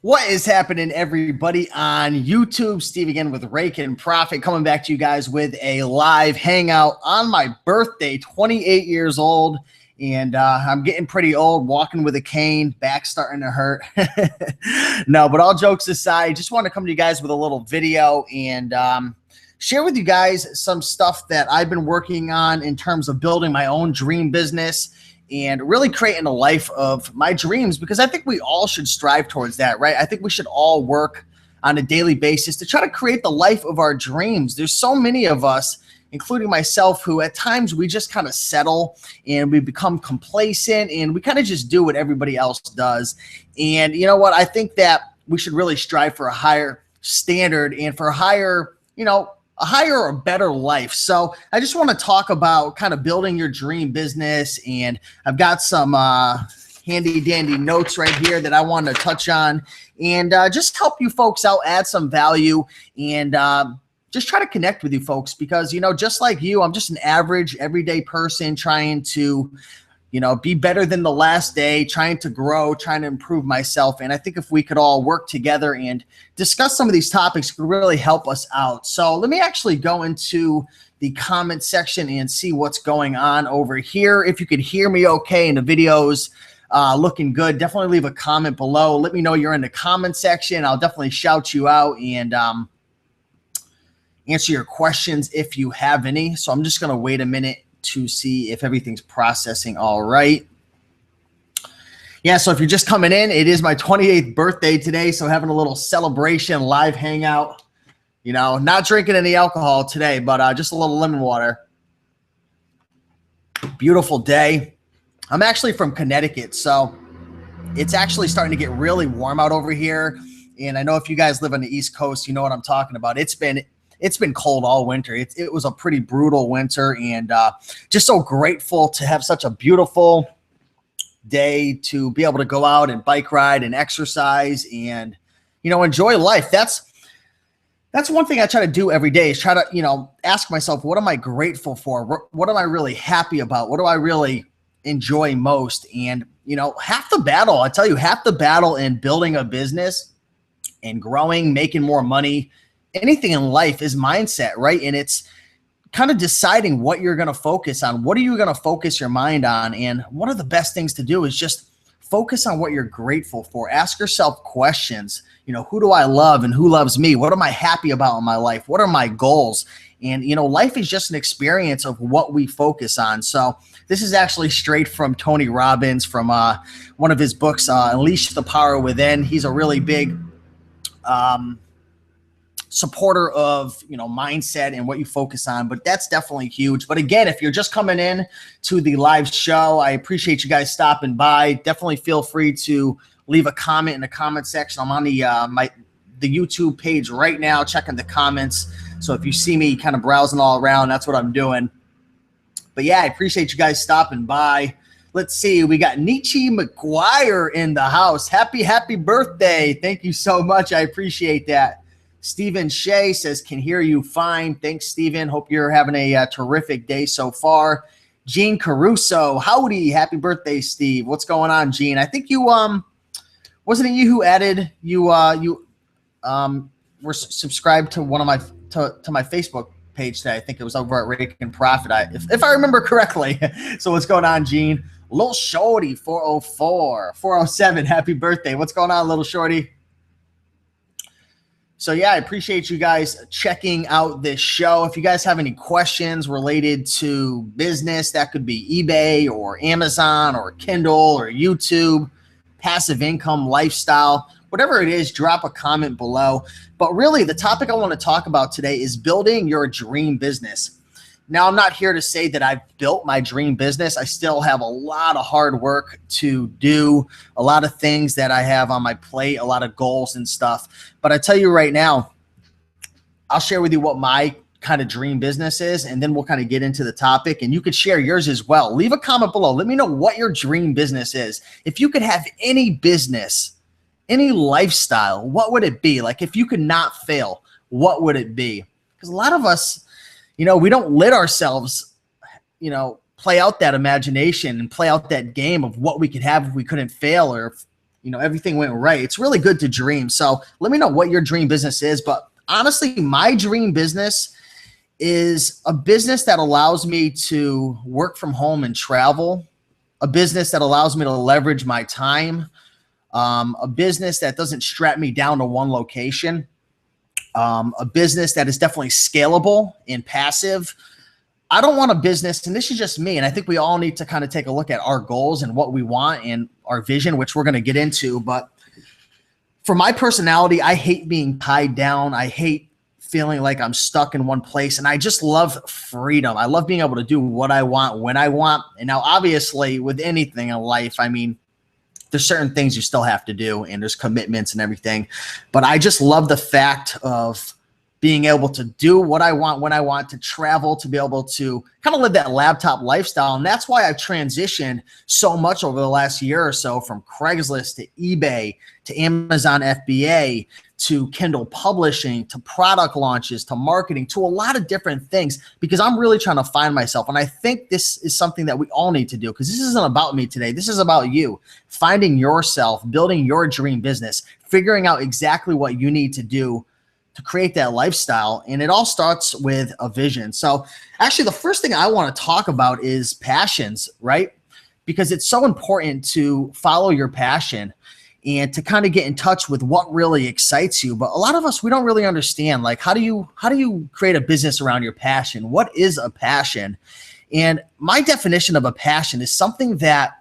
What is happening, everybody, on YouTube? Steve again with Rake and Profit, coming back to you guys with a live hangout on my birthday, 28 years old. And I'm getting pretty old, walking with a cane, back starting to hurt. No, but all jokes aside, just want to come to you guys with a little video and share with you guys some stuff that I've been working on in terms of building my own dream business and really creating a life of my dreams, because I think we all should strive towards that, right? I think we should all work on a daily basis to try to create the life of our dreams. There's so many of us, including myself, who at times we just kind of settle and we become complacent and we kind of just do what everybody else does. And you know what? I think that we should really strive for a higher standard and for a higher, a higher or better life. So I just want to talk about kind of building your dream business. And I've got some handy dandy notes right here that I want to touch on and just help you folks out, add some value, and just try to connect with you folks, because, just like you, I'm just an average everyday person trying to, be better than the last day, trying to grow, trying to improve myself. And I think if we could all work together and discuss some of these topics, it could really help us out. So let me actually go into the comment section and see what's going on over here. If you could hear me okay and the video's looking good, definitely leave a comment below. Let me know you're in the comment section. I'll definitely shout you out and answer your questions if you have any. So I'm just going to wait a minute to see if everything's processing all right. Yeah, so if you're just coming in, it is my 28th birthday today, so having a little celebration, live hangout. Not drinking any alcohol today, but just a little lemon water. Beautiful day. I'm actually from Connecticut, so it's actually starting to get really warm out over here. And I know if you guys live on the East Coast, you know what I'm talking about. It's been cold all winter. It was a pretty brutal winter, and just so grateful to have such a beautiful day to be able to go out and bike ride and exercise and, enjoy life. That's one thing I try to do every day, is try to, ask myself, what am I grateful for? What am I really happy about? What do I really enjoy most? And, half the battle, I tell you, half the battle in building a business and growing, making more money, anything in life is mindset, right? And it's kind of deciding what you're going to focus on. What are you going to focus your mind on? And one of the best things to do is just focus on what you're grateful for. Ask yourself questions. Who do I love and who loves me? What am I happy about in my life? What are my goals? And, life is just an experience of what we focus on. So this is actually straight from Tony Robbins, from one of his books, Unleash the Power Within. He's a really big supporter of, mindset and what you focus on, but that's definitely huge. But again, if you're just coming in to the live show, I appreciate you guys stopping by. Definitely feel free to leave a comment in the comment section. I'm on the YouTube page right now, checking the comments. So if you see me kind of browsing all around, that's what I'm doing. But yeah, I appreciate you guys stopping by. Let's see. We got Nietzsche McGuire in the house. Happy birthday. Thank you so much. I appreciate that. Stephen Shea says, can hear you fine. Thanks, Stephen. Hope you're having a terrific day so far. Gene Caruso, howdy. Happy birthday, Steve. What's going on, Gene? I think you, wasn't it you who added, you were subscribed to one of my, to my Facebook page today. I think it was over at Rake and Profit, if I remember correctly. So what's going on, Gene? Little Shorty, 404, 407, happy birthday. What's going on, Little Shorty? So yeah, I appreciate you guys checking out this show. If you guys have any questions related to business, that could be eBay or Amazon or Kindle or YouTube, passive income, lifestyle, whatever it is, drop a comment below. But really, the topic I want to talk about today is building your dream business. Now, I'm not here to say that I've built my dream business. I still have a lot of hard work to do, a lot of things that I have on my plate, a lot of goals and stuff. But I tell you right now, I'll share with you what my kind of dream business is, and then we'll kind of get into the topic, and you could share yours as well. Leave a comment below. Let me know what your dream business is. If you could have any business, any lifestyle, what would it be? Like, if you could not fail, what would it be? Because a lot of us, we don't let ourselves, play out that imagination and play out that game of what we could have if we couldn't fail, or everything went right. It's really good to dream. So let me know what your dream business is. But honestly, my dream business is a business that allows me to work from home and travel, a business that allows me to leverage my time, a business that doesn't strap me down to one location, a business that is definitely scalable and passive. I don't want a business, and this is just me, and I think we all need to kind of take a look at our goals and what we want and our vision, which we're going to get into. But for my personality, I hate being tied down. I hate feeling like I'm stuck in one place, and I just love freedom. I love being able to do what I want when I want. And now, obviously, with anything in life, I mean, there's certain things you still have to do, and there's commitments and everything. But I just love the fact of being able to do what I want when I want, to travel, to be able to kind of live that laptop lifestyle. And that's why I've transitioned so much over the last year or so, from Craigslist to eBay to Amazon FBA to Kindle publishing to product launches to marketing to a lot of different things, because I'm really trying to find myself. And I think this is something that we all need to do, because this isn't about me today. This is about you finding yourself, building your dream business, figuring out exactly what you need to do to create that lifestyle. And it all starts with a vision. So actually, the first thing I want to talk about is passions, right? Because it's so important to follow your passion and to kind of get in touch with what really excites you. But a lot of us, we don't really understand, like, how do you create a business around your passion? What is a passion? And my definition of a passion is something that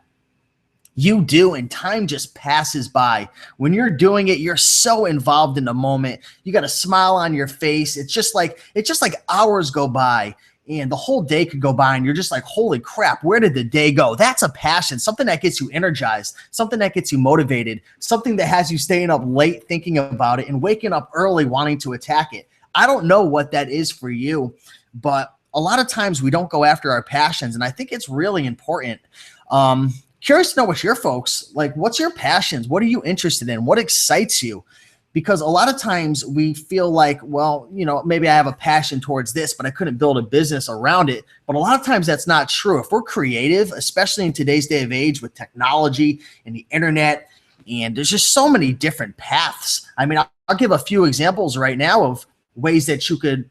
you do and time just passes by. When you're doing it, you're so involved in the moment. You got a smile on your face. It's just like hours go by and the whole day could go by and you're just like, holy crap, where did the day go? That's a passion, something that gets you energized, something that gets you motivated, something that has you staying up late thinking about it and waking up early wanting to attack it. I don't know what that is for you, but a lot of times we don't go after our passions, and I think it's really important. Curious to know what your folks, like, what's your passions? What are you interested in? What excites you? Because a lot of times we feel like, well, maybe I have a passion towards this, but I couldn't build a business around it. But a lot of times that's not true. If we're creative, especially in today's day of age with technology and the internet, and there's just so many different paths. I mean, I'll give a few examples right now of ways that you could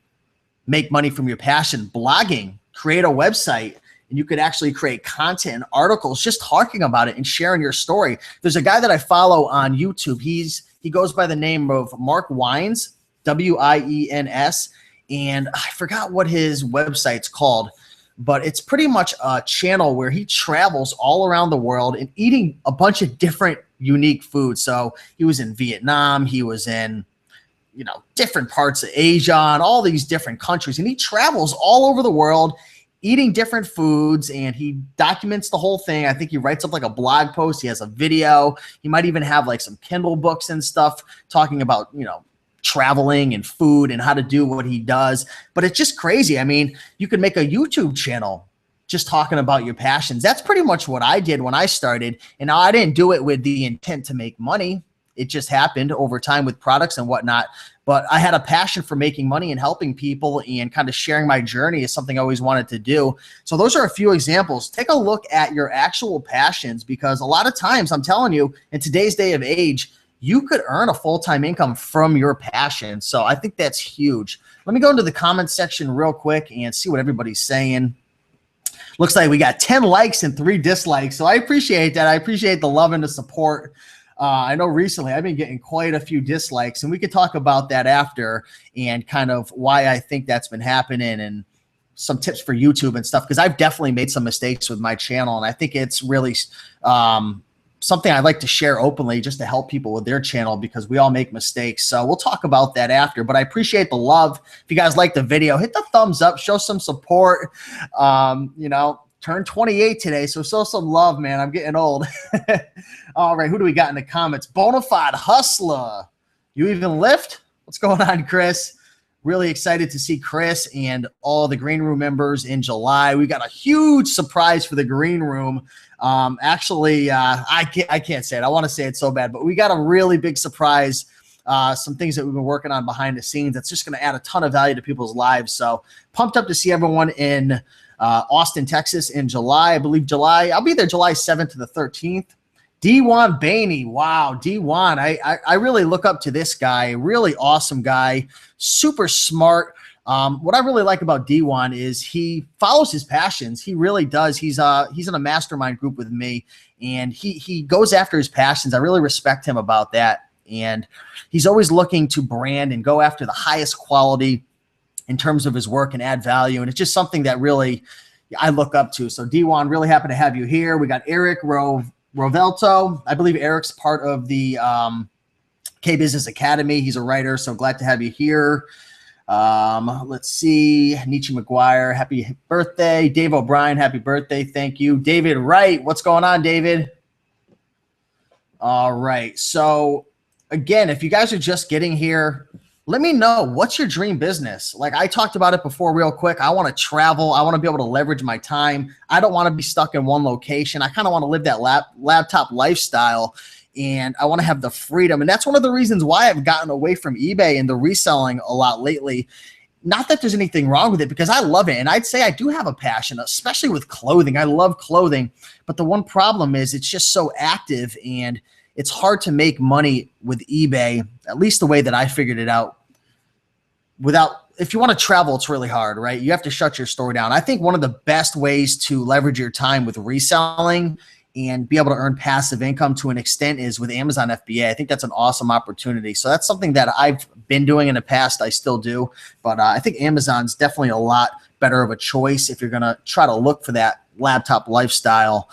make money from your passion. Blogging, create a website, and you could actually create content and articles just talking about it and sharing your story. There's a guy that I follow on YouTube. He goes by the name of Mark Wines, Wines, and I forgot what his website's called, but it's pretty much a channel where he travels all around the world and eating a bunch of different unique foods. So he was in Vietnam, he was in different parts of Asia and all these different countries, and he travels all over the world eating different foods, and he documents the whole thing. I think he writes up like a blog post. He has a video. He might even have like some Kindle books and stuff talking about, traveling and food and how to do what he does. But it's just crazy. I mean, you could make a YouTube channel just talking about your passions. That's pretty much what I did when I started. And now I didn't do it with the intent to make money. It just happened over time with products and whatnot. But I had a passion for making money and helping people, and kind of sharing my journey is something I always wanted to do. So those are a few examples. Take a look at your actual passions, because a lot of times, I'm telling you, in today's day of age, you could earn a full-time income from your passion. So I think that's huge. Let me go into the comments section real quick and see what everybody's saying. Looks like we got 10 likes and 3 dislikes. So I appreciate that. I appreciate the love and the support. I know recently I've been getting quite a few dislikes, and we could talk about that after and kind of why I think that's been happening and some tips for YouTube and stuff, because I've definitely made some mistakes with my channel, and I think it's really something I'd like to share openly just to help people with their channel, because we all make mistakes. So we'll talk about that after, but I appreciate the love. If you guys like the video, hit the thumbs up, show some support. Turned 28 today, so show some love, man. I'm getting old. All right, who do we got in the comments? Bonafide Hustler. You even lift? What's going on, Chris? Really excited to see Chris and all the Green Room members in July. We got a huge surprise for the Green Room. I can't say it. I want to say it so bad, but we got a really big surprise. Some things that we've been working on behind the scenes that's just going to add a ton of value to people's lives. So pumped up to see everyone in Austin, Texas in July. I believe I'll be there July 7th to the 13th. D1 Baney. Wow, D1. I really look up to this guy. Really awesome guy. Super smart. What I really like about D1 is he follows his passions. He really does. He's in a mastermind group with me, and he goes after his passions. I really respect him about that. And he's always looking to brand and go after the highest quality in terms of his work and add value. And it's just something that really I look up to. So D1, really happy to have you here. We got Eric Rovelto. I believe Eric's part of the K Business Academy. He's a writer, so glad to have you here. Let's see. Nietzsche McGuire, happy birthday. Dave O'Brien, happy birthday. Thank you. David Wright, what's going on, David? All right. So again, if you guys are just getting here, let me know, what's your dream business? Like I talked about it before real quick. I want to travel. I want to be able to leverage my time. I don't want to be stuck in one location. I kind of want to live that laptop lifestyle, and I want to have the freedom. And that's one of the reasons why I've gotten away from eBay and the reselling a lot lately. Not that there's anything wrong with it, because I love it. And I'd say I do have a passion, especially with clothing. I love clothing. But the one problem is it's just so active, and it's hard to make money with eBay, at least the way that I figured it out. If you want to travel, it's really hard, right? You have to shut your store down. I think one of the best ways to leverage your time with reselling and be able to earn passive income to an extent is with Amazon FBA. I think that's an awesome opportunity. So that's something that I've been doing in the past. I still do, but I think Amazon's definitely a lot better of a choice if you're going to try to look for that laptop lifestyle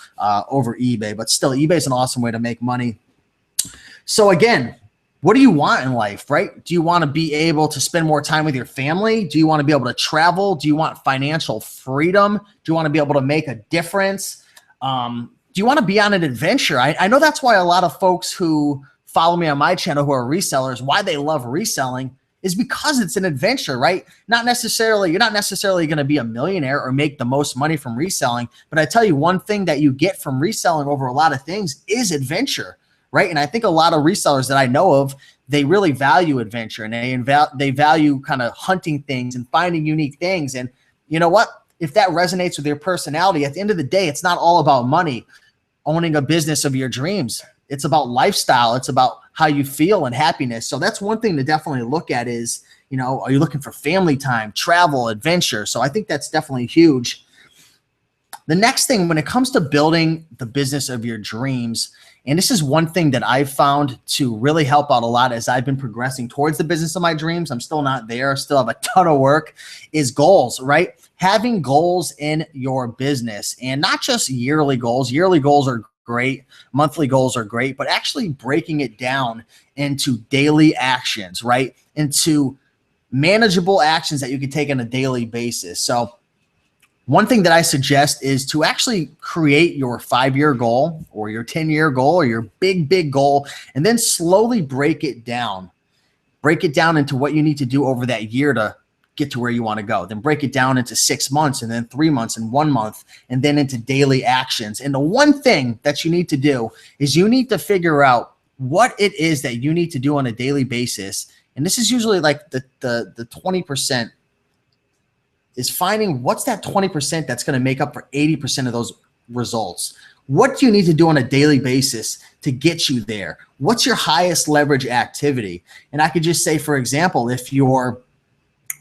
over eBay. But still, eBay is an awesome way to make money. So again, what do you want in life, right? Do you want to be able to spend more time with your family? Do you want to be able to travel? Do you want financial freedom? Do you want to be able to make a difference? Do you want to be on an adventure? I know that's why a lot of folks who follow me on my channel who are resellers, why they love reselling is because it's an adventure, right? You're not necessarily going to be a millionaire or make the most money from reselling. But I tell you, one thing that you get from reselling over a lot of things is adventure. Right. And I think a lot of resellers that I know of, they really value adventure, and they value kind of hunting things and finding unique things. And you know what? If that resonates with your personality, at the end of the day, it's not all about money, owning a business of your dreams. It's about lifestyle. It's about how you feel and happiness. So that's one thing to definitely look at is, are you looking for family time, travel, adventure? So I think that's definitely huge. The next thing, when it comes to building the business of your dreams, and this is one thing that I've found to really help out a lot as I've been progressing towards the business of my dreams. I'm still not there, still have a ton of work, is goals, right? Having goals in your business, and not just yearly goals. Yearly goals are great. Monthly goals are great, but actually breaking it down into daily actions, right? Into manageable actions that you can take on a daily basis. So one thing that I suggest is to actually create your 5-year goal or your 10-year goal or your big goal, and then slowly break it down. Break it down into what you need to do over that year to get to where you want to go. Then break it down into 6 months, and then 3 months, and 1 month, and then into daily actions. And the one thing that you need to do is you need to figure out what it is that you need to do on a daily basis. And this is usually like the 20%. Is finding what's that 20% that's going to make up for 80% of those results. What do you need to do on a daily basis to get you there? What's your highest leverage activity? And I could just say, for example, if you're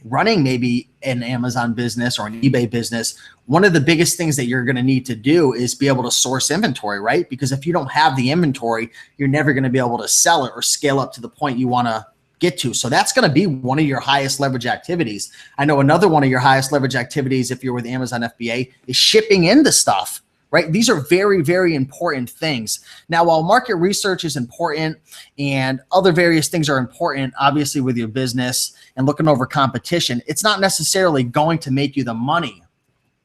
running maybe an Amazon business or an eBay business, one of the biggest things that you're going to need to do is be able to source inventory, right? Because if you don't have the inventory, you're never going to be able to sell it or scale up to the point you want to get to. So that's going to be one of your highest leverage activities. I know another one of your highest leverage activities, if you're with Amazon FBA, is shipping in the stuff, right? These are very, very important things. Now, while market research is important and other various things are important, obviously with your business and looking over competition, it's not necessarily going to make you the money.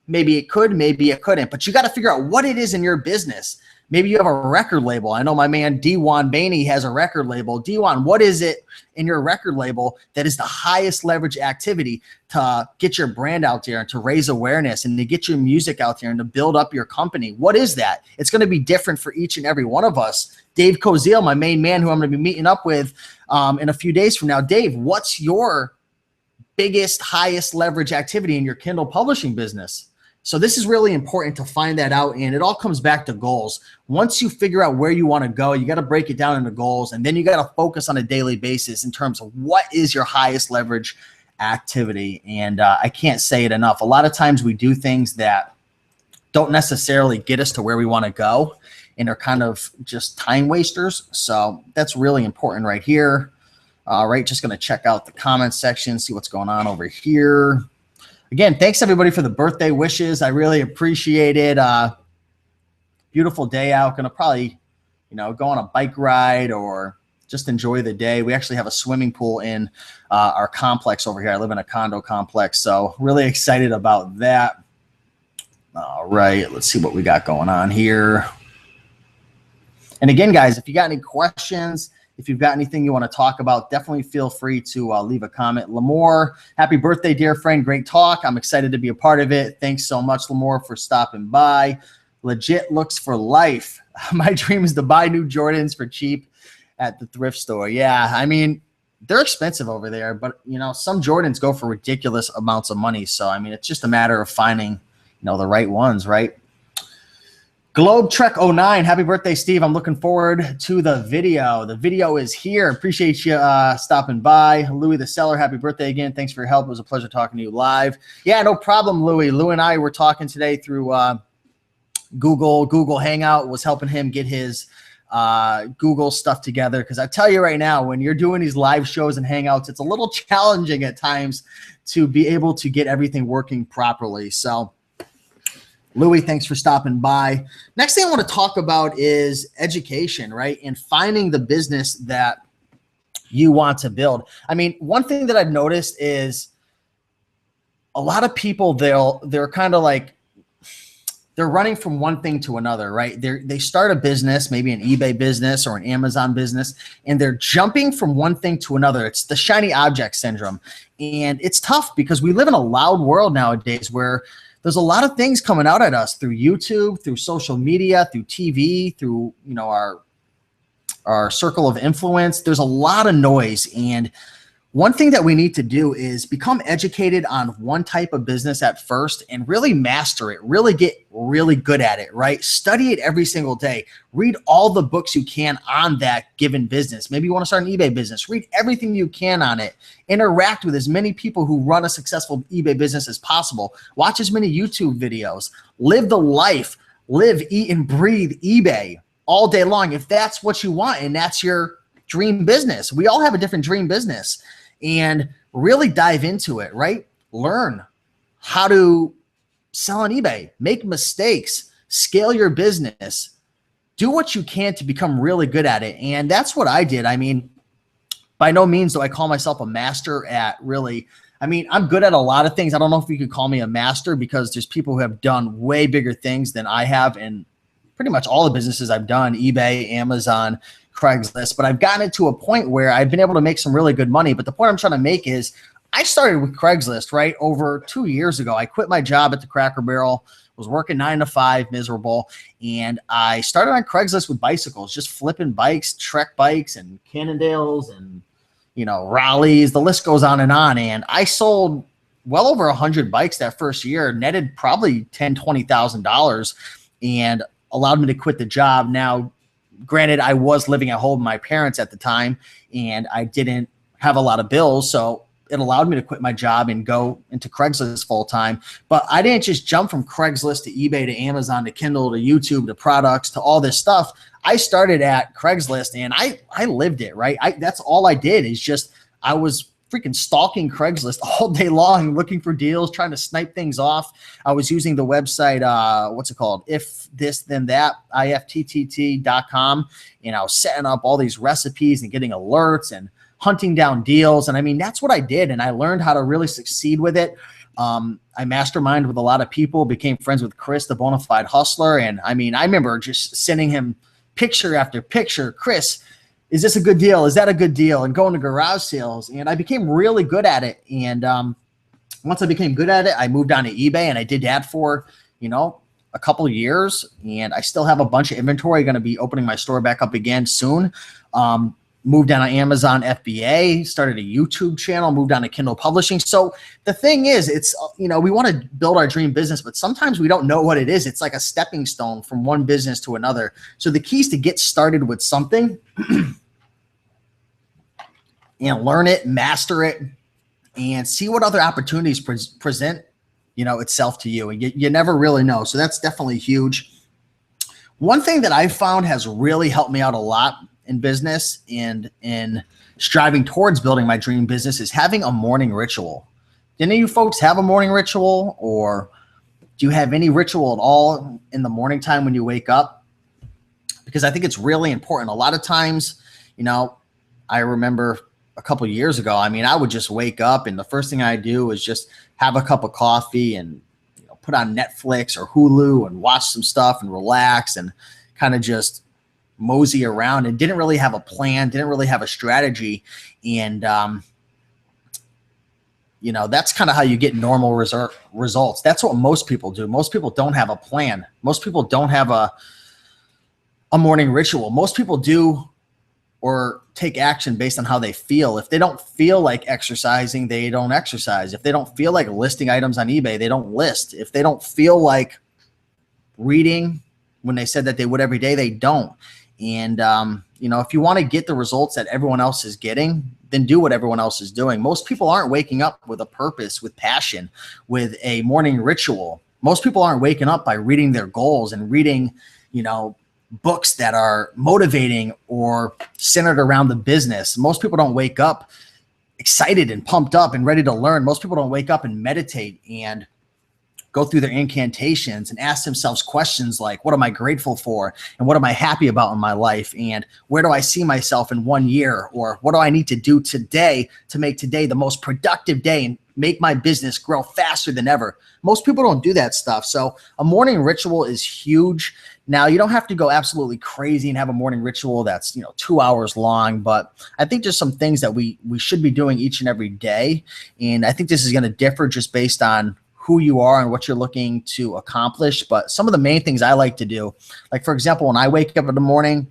Maybe it could, maybe it couldn't, but you got to figure out what it is in your business. Maybe you have a record label. I know my man D1 Baney has a record label. D1, what is it in your record label that is the highest leverage activity to get your brand out there and to raise awareness and to get your music out there and to build up your company? What is that? It's going to be different for each and every one of us. Dave Koziel, my main man who I'm going to be meeting up with in a few days from now. Dave, what's your biggest, highest leverage activity in your Kindle publishing business? So this is really important to find that out, and it all comes back to goals. Once you figure out where you want to go, you got to break it down into goals, and then you got to focus on a daily basis in terms of what is your highest leverage activity. And I can't say it enough. A lot of times we do things that don't necessarily get us to where we want to go and are kind of just time wasters. So that's really important right here. All right, just going to check out the comment section, see what's going on over here. Again, thanks everybody for the birthday wishes. I really appreciate it. Beautiful day out. Going to probably, go on a bike ride or just enjoy the day. We actually have a swimming pool in our complex over here. I live in a condo complex, so really excited about that. All right, let's see what we got going on here. And again, guys, if you got any questions, if you've got anything you want to talk about, definitely feel free to leave a comment. Lamore, happy birthday, dear friend. Great talk. I'm excited to be a part of it. Thanks so much, Lamore, for stopping by. Legit looks for life. My dream is to buy new Jordans for cheap at the thrift store. Yeah, I mean, they're expensive over there, but, some Jordans go for ridiculous amounts of money. So, I mean, it's just a matter of finding, the right ones, right? Globe Trek 09, happy birthday, Steve. I'm looking forward to the video. The video is here. Appreciate you stopping by. Louis the Seller, happy birthday again. Thanks for your help. It was a pleasure talking to you live. Yeah, no problem, Louis. Lou and I were talking today through Google Hangout, was helping him get his Google stuff together. Because I tell you right now, when you're doing these live shows and Hangouts, it's a little challenging at times to be able to get everything working properly. So Louis, thanks for stopping by. Next thing I want to talk about is education, right? And finding the business that you want to build. I mean, one thing that I've noticed is a lot of people, they're kind of like, they're running from one thing to another, right? They start a business, maybe an eBay business or an Amazon business, and they're jumping from one thing to another. It's the shiny object syndrome. And it's tough because we live in a loud world nowadays where there's a lot of things coming out at us through YouTube, through social media, through TV, through, our circle of influence. There's a lot of noise. And one thing that we need to do is become educated on one type of business at first and really master it, really get really good at it, right? Study it every single day. Read all the books you can on that given business. Maybe you want to start an eBay business. Read everything you can on it. Interact with as many people who run a successful eBay business as possible. Watch as many YouTube videos. Live the life. Live, eat, and breathe eBay all day long if that's what you want and that's your dream business. We all have a different dream business. And really dive into it, right? Learn how to sell on eBay, make mistakes, scale your business, do what you can to become really good at it. And that's what I did. I mean, by no means do I call myself a master at really, I'm good at a lot of things. I don't know if you could call me a master because there's people who have done way bigger things than I have in pretty much all the businesses I've done, eBay, Amazon, Craigslist, but I've gotten it to a point where I've been able to make some really good money. But the point I'm trying to make is I started with Craigslist, right? Over 2 years ago, I quit my job at the Cracker Barrel, was working 9 to 5, miserable. And I started on Craigslist with bicycles, just flipping bikes, Trek bikes and Cannondales and, Raleighs. The list goes on. And I sold well over 100 bikes that first year, netted probably $10,000, $20,000 and allowed me to quit the job. Now, granted, I was living at home with my parents at the time, and I didn't have a lot of bills, so it allowed me to quit my job and go into Craigslist full time. But I didn't just jump from Craigslist to eBay to Amazon to Kindle to YouTube to products to all this stuff. I started at Craigslist, and I lived it, right? That's all I did is just I was freaking stalking Craigslist all day long, looking for deals, trying to snipe things off. I was using the website, what's it called? If This Then That, IFTTT.com. And I was setting up all these recipes and getting alerts and hunting down deals. And that's what I did. And I learned how to really succeed with it. I masterminded with a lot of people, became friends with Chris, the bona fide hustler. And I remember just sending him picture after picture. Chris, is this a good deal? Is that a good deal? And going to garage sales. And I became really good at it. And once I became good at it, I moved on to eBay, and I did that for, a couple of years. And I still have a bunch of inventory. Going to be opening my store back up again soon. moved on to Amazon FBA, started a YouTube channel, moved on to Kindle publishing. So the thing is, it's, we want to build our dream business, but sometimes we don't know what it is. It's like a stepping stone from one business to another. So the key is to get started with something and learn it, master it, and see what other opportunities present, itself to you. And you never really know. So that's definitely huge. One thing that I found has really helped me out a lot in business and in striving towards building my dream business is having a morning ritual. Do any of you folks have a morning ritual, or do you have any ritual at all in the morning time when you wake up? Because I think it's really important. A lot of times, I remember a couple of years ago, I would just wake up and the first thing I do is just have a cup of coffee and put on Netflix or Hulu and watch some stuff and relax and kind of just mosey around, and didn't really have a plan, didn't really have a strategy. And, that's kind of how you get normal results. That's what most people do. Most people don't have a plan. Most people don't have a morning ritual. Most people do or take action based on how they feel. If they don't feel like exercising, they don't exercise. If they don't feel like listing items on eBay, they don't list. If they don't feel like reading when they said that they would every day, they don't. And, if you want to get the results that everyone else is getting, then do what everyone else is doing. Most people aren't waking up with a purpose, with passion, with a morning ritual. Most people aren't waking up by reading their goals and reading, books that are motivating or centered around the business. Most people don't wake up excited and pumped up and ready to learn. Most people don't wake up and meditate and go through their incantations and ask themselves questions like, what am I grateful for? And what am I happy about in my life? And where do I see myself in 1 year? Or what do I need to do today to make today the most productive day and make my business grow faster than ever? Most people don't do that stuff. So a morning ritual is huge. Now, you don't have to go absolutely crazy and have a morning ritual that's 2 hours long, but I think there's some things that we should be doing each and every day. And I think this is going to differ just based on who you are and what you're looking to accomplish. But some of the main things I like to do, like for example, when I wake up in the morning,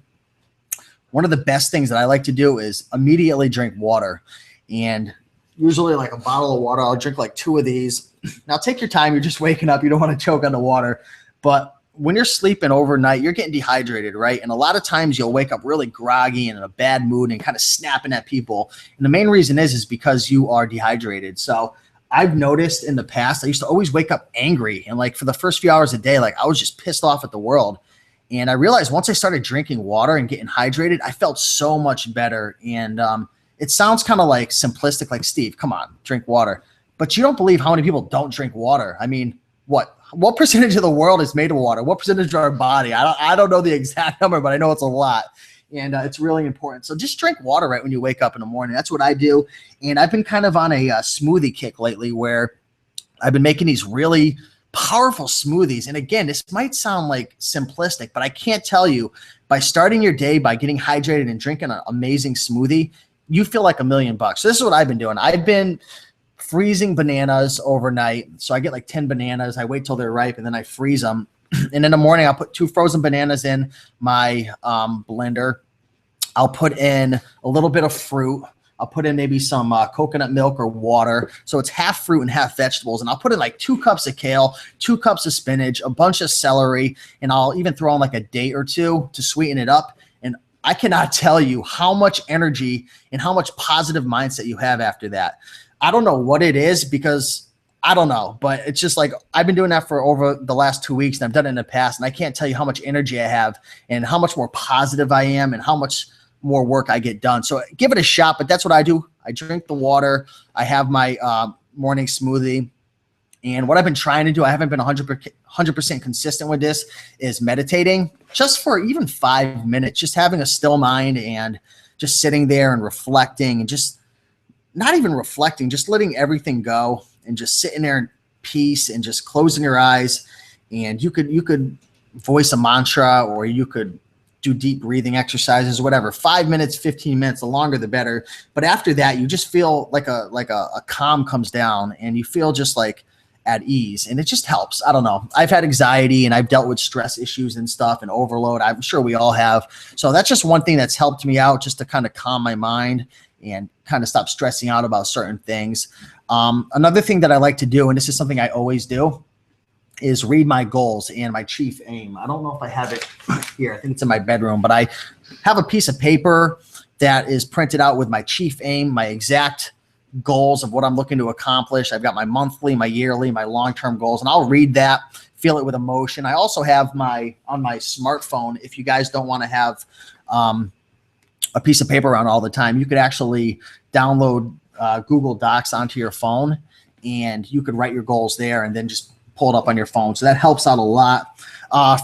one of the best things that I like to do is immediately drink water. And usually like a bottle of water, I'll drink like 2 of these. Now take your time. You're just waking up. You don't want to choke on the water. But when you're sleeping overnight, you're getting dehydrated, right? And a lot of times you'll wake up really groggy and in a bad mood and kind of snapping at people. And the main reason is because you are dehydrated. So I've noticed in the past, I used to always wake up angry. And like for the first few hours a day, like I was just pissed off at the world. And I realized once I started drinking water and getting hydrated, I felt so much better. And it sounds kind of like simplistic, like, Steve, come on, drink water. But you don't believe how many people don't drink water. I mean, what percentage of the world is made of water? What percentage of our body? I don't know the exact number, but I know it's a lot. And it's really important. So just drink water right when you wake up in the morning. That's what I do. And I've been kind of on a smoothie kick lately where I've been making these really powerful smoothies. And again, this might sound like simplistic, but I can't tell you, by starting your day by getting hydrated and drinking an amazing smoothie, you feel like $1 million. So this is what I've been doing. I've been freezing bananas overnight. So I get like 10 bananas. I wait till they're ripe and then I freeze them. And in the morning, I'll put 2 frozen bananas in my blender. I'll put in a little bit of fruit. I'll put in maybe some coconut milk or water. So it's half fruit and half vegetables. And I'll put in like 2 cups of kale, 2 cups of spinach, a bunch of celery, and I'll even throw in like a date or 2 to sweeten it up. And I cannot tell you how much energy and how much positive mindset you have after that. I don't know what it is, because I don't know, but it's just like I've been doing that for over the last 2 weeks, and I've done it in the past, and I can't tell you how much energy I have and how much more positive I am and how much more work I get done. So give it a shot, but that's what I do. I drink the water. I have my morning smoothie. And what I've been trying to do, I haven't been 100% consistent with this, is meditating just for even 5 minutes, just having a still mind and just sitting there and reflecting, and just not even reflecting, just letting everything go and just sitting there in peace and just closing your eyes. And you could voice a mantra, or you could do deep breathing exercises, whatever. 5 minutes, 15 minutes, the longer the better. But after that, you just feel like a calm comes down, and you feel just like at ease. And it just helps. I don't know. I've had anxiety and I've dealt with stress issues and stuff and overload. I'm sure we all have. So that's just one thing that's helped me out, just to kind of calm my mind and kind of stop stressing out about certain things. Another thing that I like to do, and this is something I always do, is read my goals and my chief aim. I don't know if I have it here. I think it's in my bedroom, but I have a piece of paper that is printed out with my chief aim, my exact goals of what I'm looking to accomplish. I've got my monthly, my yearly, my long-term goals, and I'll read that, feel it with emotion. I also have on my smartphone, if you guys don't want to have a piece of paper around all the time, you could actually download Google Docs onto your phone, and you could write your goals there and then just pull it up on your phone. So that helps out a lot.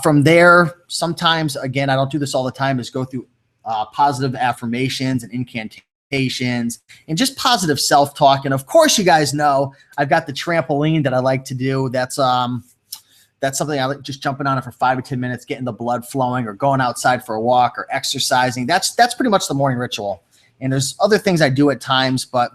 From there, sometimes, again, I don't do this all the time, is go through positive affirmations and incantations and just positive self-talk. And of course, you guys know I've got the trampoline that I like to do. That's something I like, just jumping on it for 5 or 10 minutes, getting the blood flowing, or going outside for a walk, or exercising. That's pretty much the morning ritual. And there's other things I do at times, but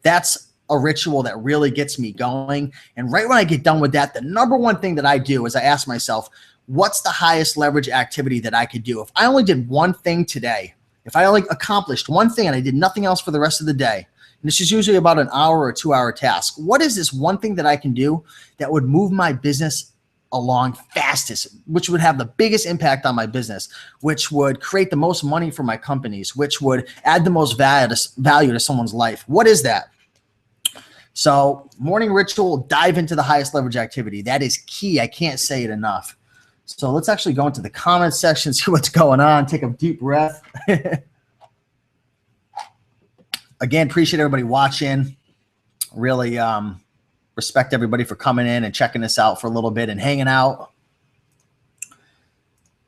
that's a ritual that really gets me going. And right when I get done with that, the number one thing that I do is I ask myself, what's the highest leverage activity that I could do? If I only did one thing today, if I only accomplished one thing and I did nothing else for the rest of the day, and this is usually about an hour or 2 hour task, what is this one thing that I can do that would move my business along fastest, which would have the biggest impact on my business, which would create the most money for my companies, which would add the most value to someone's life? What is that? So morning ritual, dive into the highest leverage activity. That is key. I can't say it enough. So let's actually go into the comments section, see what's going on. Take a deep breath. Again, appreciate everybody watching. Really respect everybody for coming in and checking this out for a little bit and hanging out.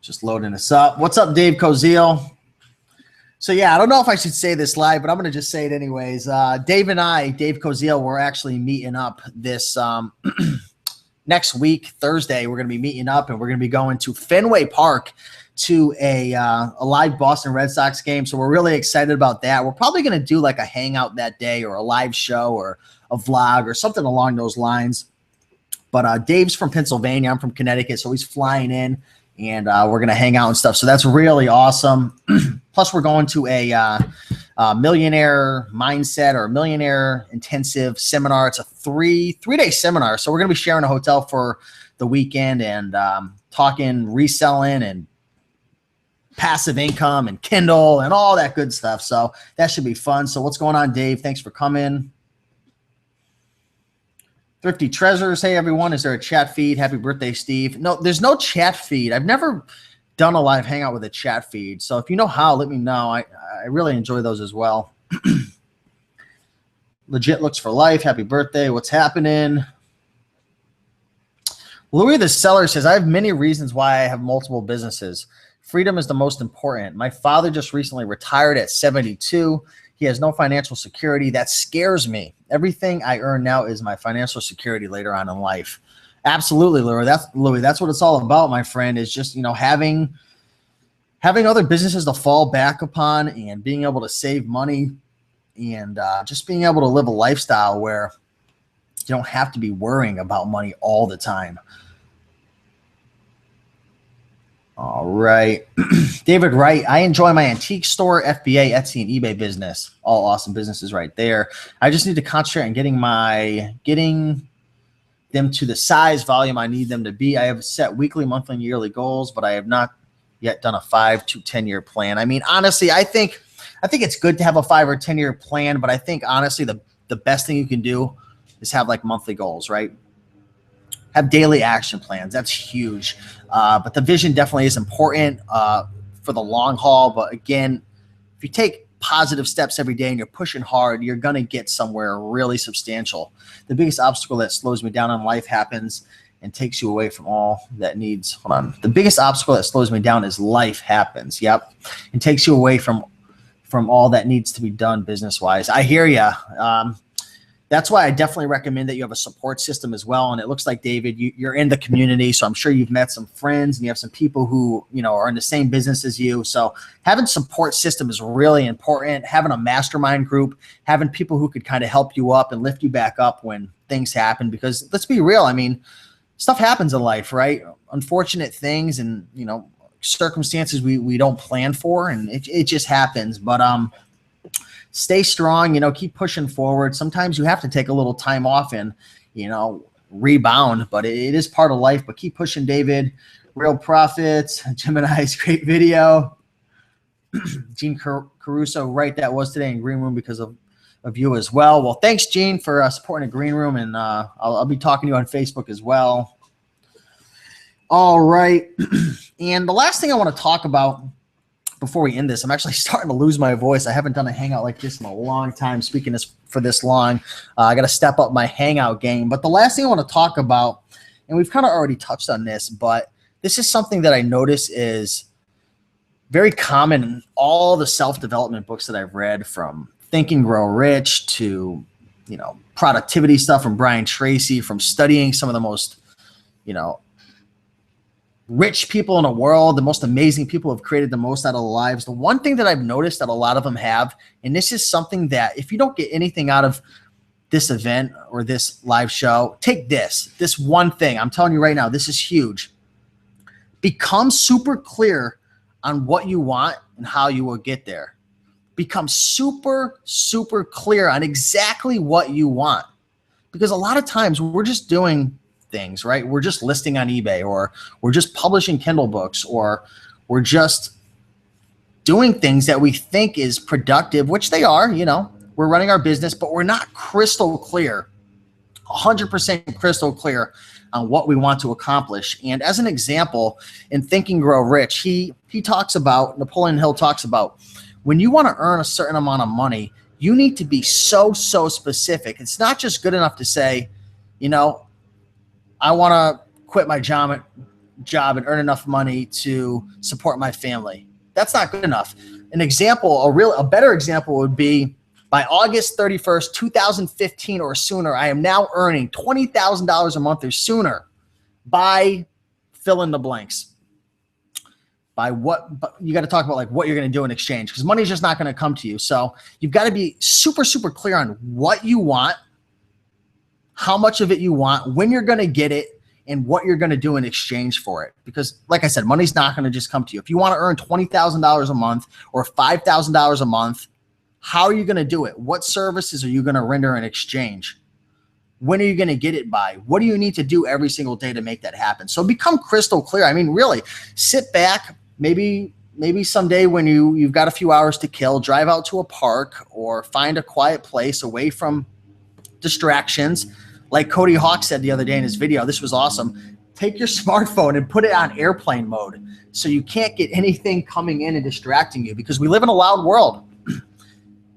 Just loading this up. What's up, Dave Koziel? So yeah, I don't know if I should say this live, but I'm going to just say it anyways. Dave and I, Dave Koziel, we're actually meeting up this next week, Thursday. We're going to be meeting up, and we're going to be going to Fenway Park to a live Boston Red Sox game. So we're really excited about that. We're probably going to do like a hangout that day, or a live show, or a vlog, or something along those lines. But Dave's from Pennsylvania. I'm from Connecticut, so he's flying in, and we're going to hang out and stuff. So that's really awesome. Plus, we're going to a millionaire mindset, or millionaire intensive seminar. It's a three-day seminar. So we're going to be sharing a hotel for the weekend, and talking reselling and passive income and Kindle and all that good stuff. So that should be fun. So what's going on, Dave? Thanks for coming. Thrifty Treasures. Hey, everyone. Is there a chat feed? Happy birthday, Steve. No, there's no chat feed. I've never done a live hangout with a chat feed. So if you know how, let me know. I really enjoy those as well. Legit Looks for Life. Happy birthday. What's happening? Louis the Seller says, I have many reasons why I have multiple businesses. Freedom is the most important. My father just recently retired at 72. He has no financial security. That scares me. Everything I earn now is my financial security later on in life. Absolutely, Louis. That's what it's all about, my friend, is just, having other businesses to fall back upon, and being able to save money, and just being able to live a lifestyle where you don't have to be worrying about money all the time. All right. David Wright, I enjoy my antique store, FBA, Etsy, and eBay business. All awesome businesses right there. I just need to concentrate on getting them to the size volume I need them to be. I have set weekly, monthly, and yearly goals, but I have not yet done a 5 to 10 year plan. I mean, honestly, I think it's good to have a 5 or 10 year plan, but I think honestly the best thing you can do is have like monthly goals, right? Have daily action plans. That's huge. But the vision definitely is important for the long haul. But again, if you take positive steps every day and you're pushing hard, you're going to get somewhere really substantial. The biggest obstacle that slows me down in life happens and takes you away from all that needs. Hold on. The biggest obstacle that slows me down is life happens. Yep. And takes you away from all that needs to be done business-wise. I hear you. That's why I definitely recommend that you have a support system as well. And it looks like, David, you're in the community, so I'm sure you've met some friends and you have some people who, are in the same business as you. So having support system is really important. Having a mastermind group, having people who could kind of help you up and lift you back up when things happen, because let's be real. I mean, stuff happens in life, right? Unfortunate things and, you know, circumstances we don't plan for, and it just happens. But stay strong, you know, keep pushing forward. Sometimes you have to take a little time off and, you know, rebound, but it is part of life. But keep pushing, David. Real Profits, Gemini's great video. Gene Caruso, right, that was today in Green Room because of you as well. Well, thanks, Gene, for supporting the Green Room, and I'll be talking to you on Facebook as well. All right. And the last thing I want to talk about before we end this, I'm actually starting to lose my voice. I haven't done a Hangout like this in a long time, speaking this for this long. I got to step up my Hangout game. But the last thing I want to talk about, and we've kind of already touched on this, but this is something that I notice is very common in all the self-development books that I've read, from Think and Grow Rich to, you know, productivity stuff from Brian Tracy, from studying some of the most, you know, rich people in the world, the most amazing people who have created the most out of their lives. The one thing that I've noticed that a lot of them have, and this is something that if you don't get anything out of this event or this live show, take this one thing. I'm telling you right now, this is huge. Become super clear on what you want and how you will get there. Become super, super clear on exactly what you want. Because a lot of times we're just doing things, right? We're just listing on eBay, or we're just publishing Kindle books, or we're just doing things that we think is productive, which they are, you know, we're running our business, but we're not crystal clear, 100% crystal clear on what we want to accomplish. And as an example, in Think and Grow Rich, he talks about, Napoleon Hill talks about, when you want to earn a certain amount of money, you need to be so specific. It's not just good enough to say, you know, I want to quit my job and earn enough money to support my family. That's not good enough. An example, a better example would be, by August 31st, 2015 or sooner, I am now earning $20,000 a month or sooner by fill in the blanks. By what? But you got to talk about like what you're going to do in exchange, because money's just not going to come to you. So you've got to be super clear on what you want, how much of it you want, when you're going to get it, and what you're going to do in exchange for it. Because like I said, money's not going to just come to you. If you want to earn $20,000 a month or $5,000 a month, how are you going to do it? What services are you going to render in exchange? When are you going to get it by? What do you need to do every single day to make that happen? So become crystal clear. I mean, really, sit back, maybe someday when you've got a few hours to kill, drive out to a park or find a quiet place away from distractions. Like Cody Hawk said the other day in his video, this was awesome. Take your smartphone and put it on airplane mode so you can't get anything coming in and distracting you, because we live in a loud world.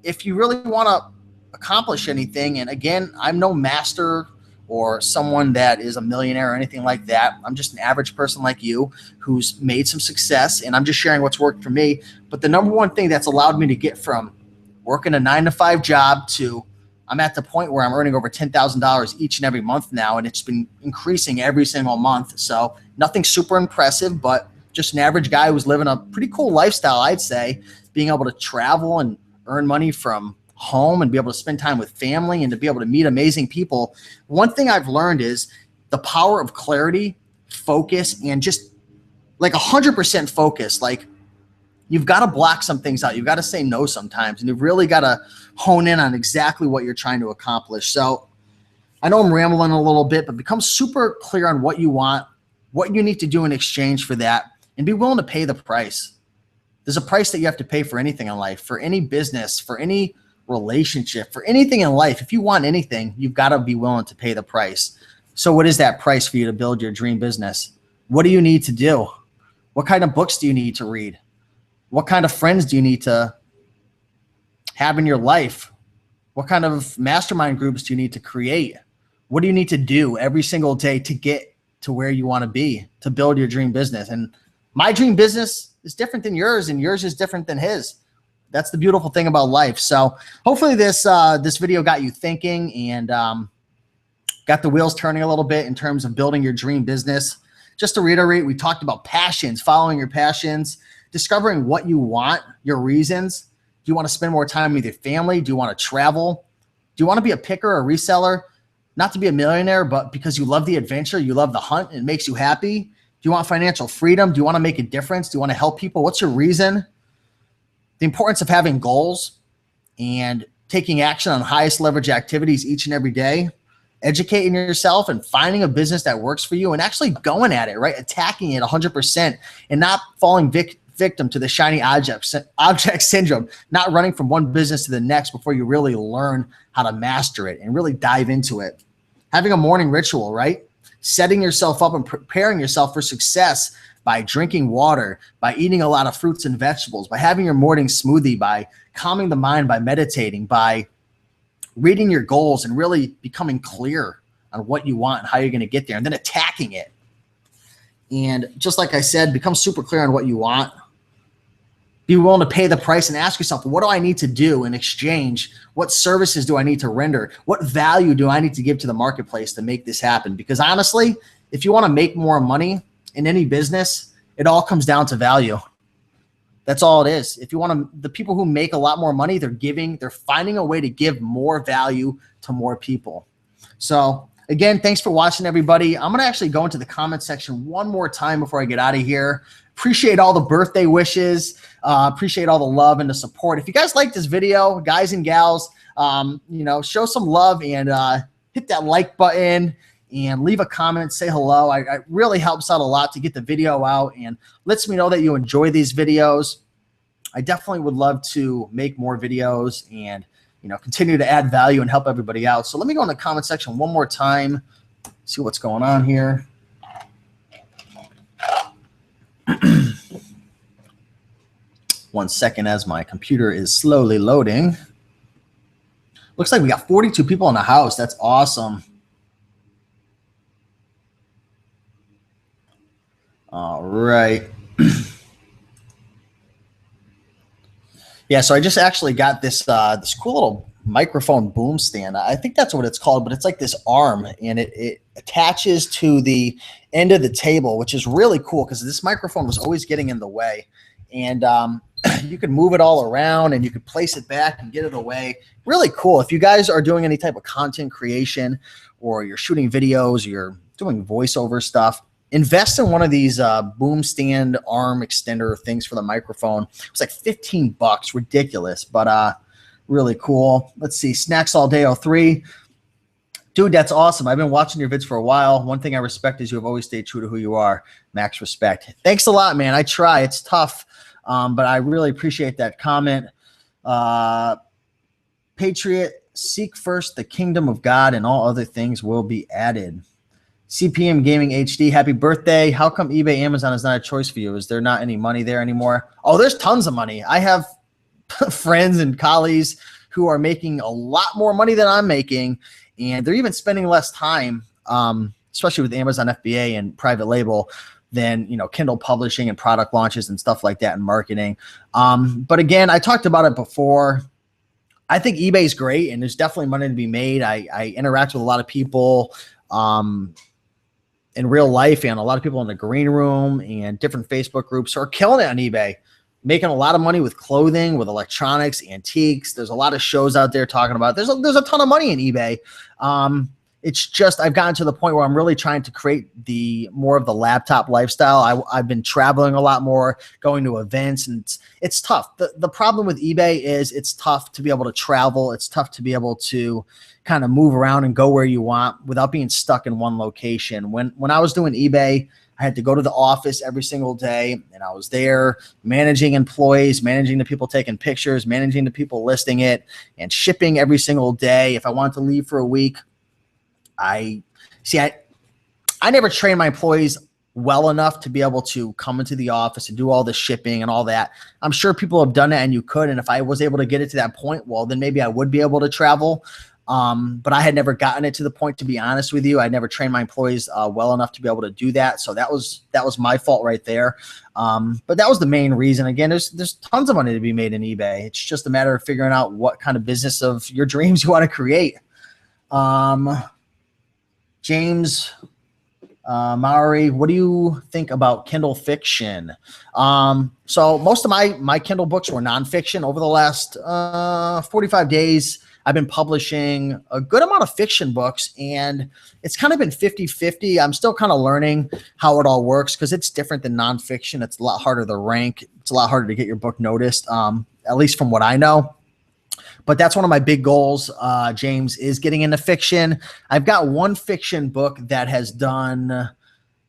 If you really want to accomplish anything, and again, I'm no master or someone that is a millionaire or anything like that. I'm just an average person like you who's made some success, and I'm just sharing what's worked for me. But the number one thing that's allowed me to get from working a 9-to-5 job to I'm at the point where I'm earning over $10,000 each and every month now, and it's been increasing every single month. So nothing super impressive, but just an average guy who's living a pretty cool lifestyle, I'd say, being able to travel and earn money from home and be able to spend time with family and to be able to meet amazing people. One thing I've learned is the power of clarity, focus, and just like 100% focus. Like, you've got to block some things out. You've got to say no sometimes, and you've really got to hone in on exactly what you're trying to accomplish. So I know I'm rambling a little bit, but become super clear on what you want, what you need to do in exchange for that, and be willing to pay the price. There's a price that you have to pay for anything in life, for any business, for any relationship, for anything in life. If you want anything, you've got to be willing to pay the price. So what is that price for you to build your dream business? What do you need to do? What kind of books do you need to read? What kind of friends do you need to have in your life? What kind of mastermind groups do you need to create? What do you need to do every single day to get to where you want to be, to build your dream business? And my dream business is different than yours, and yours is different than his. That's the beautiful thing about life. So hopefully this video got you thinking and got the wheels turning a little bit in terms of building your dream business. Just to reiterate, we talked about passions, following your passions, discovering what you want, your reasons. Do you want to spend more time with your family? Do you want to travel? Do you want to be a picker or reseller? not to be a millionaire, but because you love the adventure, you love the hunt, it makes you happy? Do you want financial freedom? Do you want to make a difference? Do you want to help people? What's your reason? The importance of having goals and taking action on highest leverage activities each and every day, educating yourself and finding a business that works for you and actually going at it, right? Attacking it 100% and not falling victim to the shiny object syndrome, not running from one business to the next before you really learn how to master it and really dive into it. Having a morning ritual, right? Setting yourself up and preparing yourself for success by drinking water, by eating a lot of fruits and vegetables, by having your morning smoothie, by calming the mind, by meditating, by reading your goals and really becoming clear on what you want and how you're going to get there, and then attacking it. And just like I said, become super clear on what you want. Be willing to pay the price and ask yourself, what do I need to do in exchange? What services do I need to render? What value do I need to give to the marketplace to make this happen? Because honestly, if you want to make more money in any business, it all comes down to value. That's all it is. If you want to, the people who make a lot more money, they're finding a way to give more value to more people. So again, thanks for watching, everybody. I'm going to actually go into the comment section one more time before I get out of here. Appreciate all the birthday wishes. Appreciate all the love and the support. If you guys like this video, guys and gals, show some love and hit that like button and leave a comment, say hello. It really helps out a lot to get the video out and lets me know that you enjoy these videos. I definitely would love to make more videos and continue to add value and help everybody out. So let me go in the comment section one more time, see what's going on here. One second as my computer is slowly loading. Looks like we got 42 people in the house. That's awesome. All right. Yeah, so I just actually got this this cool little microphone boom stand. I think that's what it's called, but it's like this arm, and it attaches to the end of the table, which is really cool because this microphone was always getting in the way. And you can move it all around and you can place it back and get it away. Really cool. If you guys are doing any type of content creation or you're shooting videos, you're doing voiceover stuff, invest in one of these boom stand arm extender things for the microphone. It was like 15 bucks, ridiculous, but really cool. Let's see, Snacks All Day 03. Dude, that's awesome. I've been watching your vids for a while. One thing I respect is you have always stayed true to who you are. Max respect. Thanks a lot, man. I try. It's tough, but I really appreciate that comment. Patriot, seek first the kingdom of God and all other things will be added. CPM Gaming HD, happy birthday. How come eBay, Amazon is not a choice for you? Is there not any money there anymore? Oh, there's tons of money. I have friends and colleagues who are making a lot more money than I'm making, and they're even spending less time, especially with Amazon FBA and private label, than Kindle publishing and product launches and stuff like that and marketing. But again, I talked about it before. I think eBay is great, and there's definitely money to be made. I interact with a lot of people in real life and a lot of people in the green room and different Facebook groups are killing it on eBay, making a lot of money with clothing, with electronics, antiques. There's a lot of shows out there talking about it. There's a ton of money in eBay. It's just I've gotten to the point where I'm really trying to create more of the laptop lifestyle. I've been traveling a lot more, going to events, and it's tough. The problem with eBay is it's tough to be able to travel. It's tough to be able to kind of move around and go where you want without being stuck in one location. When I was doing eBay, I had to go to the office every single day, and I was there managing employees, managing the people taking pictures, managing the people listing it, and shipping every single day. If I wanted to leave for a week, I never trained my employees well enough to be able to come into the office and do all the shipping and all that. I'm sure people have done it and you could. And if I was able to get it to that point, well, then maybe I would be able to travel. But I had never gotten it to the point, to be honest with you. I never trained my employees well enough to be able to do that. So that was my fault right there. But that was the main reason. Again, there's tons of money to be made in eBay. It's just a matter of figuring out what kind of business of your dreams you want to create. James Maury, what do you think about Kindle fiction? So most of my Kindle books were nonfiction. Over the last 45 days, I've been publishing a good amount of fiction books, and it's kind of been 50-50. I'm still kind of learning how it all works because it's different than nonfiction. It's a lot harder to rank. It's a lot harder to get your book noticed, at least from what I know. But that's one of my big goals, James, is getting into fiction. I've got one fiction book that has done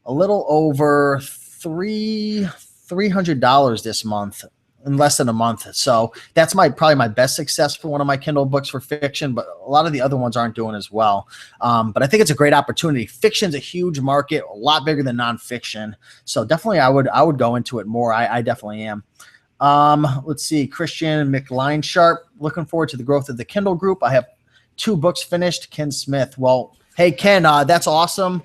a little over $300 this month, in less than a month. So that's probably my best success for one of my Kindle books for fiction, but a lot of the other ones aren't doing as well. But I think it's a great opportunity. Fiction's a huge market, a lot bigger than nonfiction. So definitely I would go into it more. I definitely am. Let's see, Christian McLean Sharp, looking forward to the growth of the Kindle group. I have 2 books finished. Ken Smith. Well, hey, Ken, that's awesome.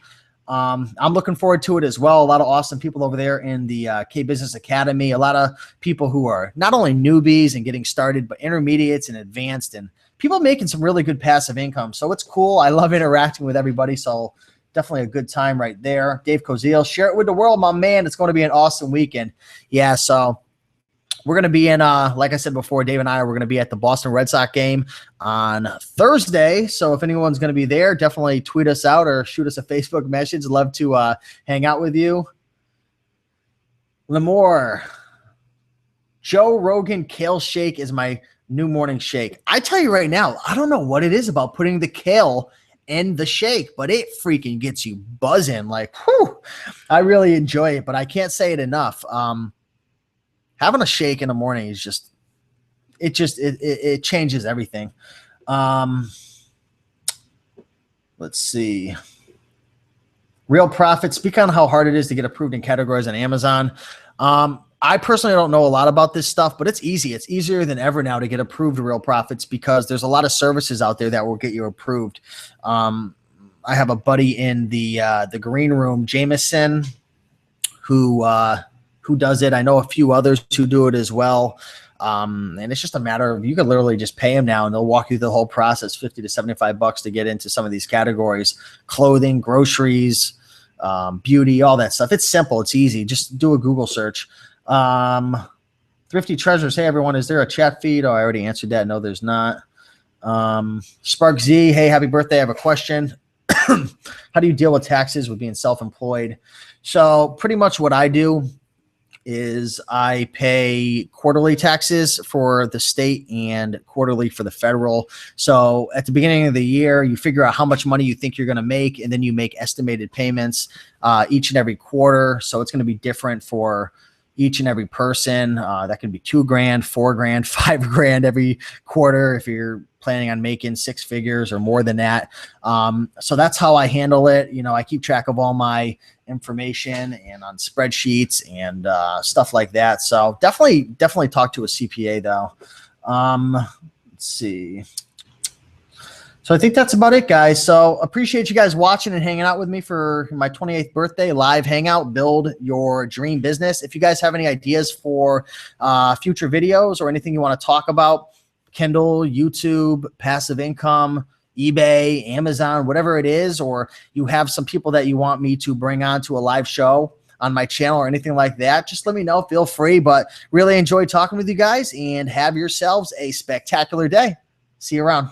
I'm looking forward to it as well. A lot of awesome people over there in the K Business Academy. A lot of people who are not only newbies and getting started, but intermediates and advanced, and people making some really good passive income. So it's cool. I love interacting with everybody. So definitely a good time right there. Dave Koziel, share it with the world, my man. It's going to be an awesome weekend. Yeah, so we're going to be in, like I said before, Dave and I, we're going to be at the Boston Red Sox game on Thursday. So if anyone's going to be there, definitely tweet us out or shoot us a Facebook message. Love to hang out with you. Lemore, Joe Rogan kale shake is my new morning shake. I tell you right now, I don't know what it is about putting the kale in the shake, but it freaking gets you buzzing. Like, whew, I really enjoy it, but I can't say it enough. Having a shake in the morning is it changes everything. Let's see. Real Profit. Speak on how hard it is to get approved in categories on Amazon. I personally don't know a lot about this stuff, but it's easy. It's easier than ever now to get approved Real Profits because there's a lot of services out there that will get you approved. I have a buddy in the green room, Jameson, who does it. I know a few others who do it as well. And it's just a matter of, you can literally just pay them now and they'll walk you through the whole process, $50 to $75 to get into some of these categories, clothing, groceries, beauty, all that stuff. It's simple. It's easy. Just do a Google search. Thrifty Treasures. Hey everyone, is there a chat feed? Oh, I already answered that. No, there's not. Spark Z. Hey, happy birthday. I have a question. How do you deal with taxes with being self-employed? So pretty much what I do is I pay quarterly taxes for the state and quarterly for the federal. So at the beginning of the year, you figure out how much money you think you're going to make, and then you make estimated payments each and every quarter. So it's going to be different for each and every person. That can be $2,000, $4,000, $5,000 every quarter if you're planning on making 6 figures or more than that. So that's how I handle it. You know, I keep track of all my information and on spreadsheets and stuff like that. So definitely talk to a CPA though. Let's see. So I think that's about it, guys. So appreciate you guys watching and hanging out with me for my 28th birthday live hangout, Build Your Dream Business. If you guys have any ideas for future videos or anything you want to talk about, Kindle, YouTube, passive income, eBay, Amazon, whatever it is, or you have some people that you want me to bring on to a live show on my channel or anything like that, just let me know. Feel free. But really enjoy talking with you guys and have yourselves a spectacular day. See you around.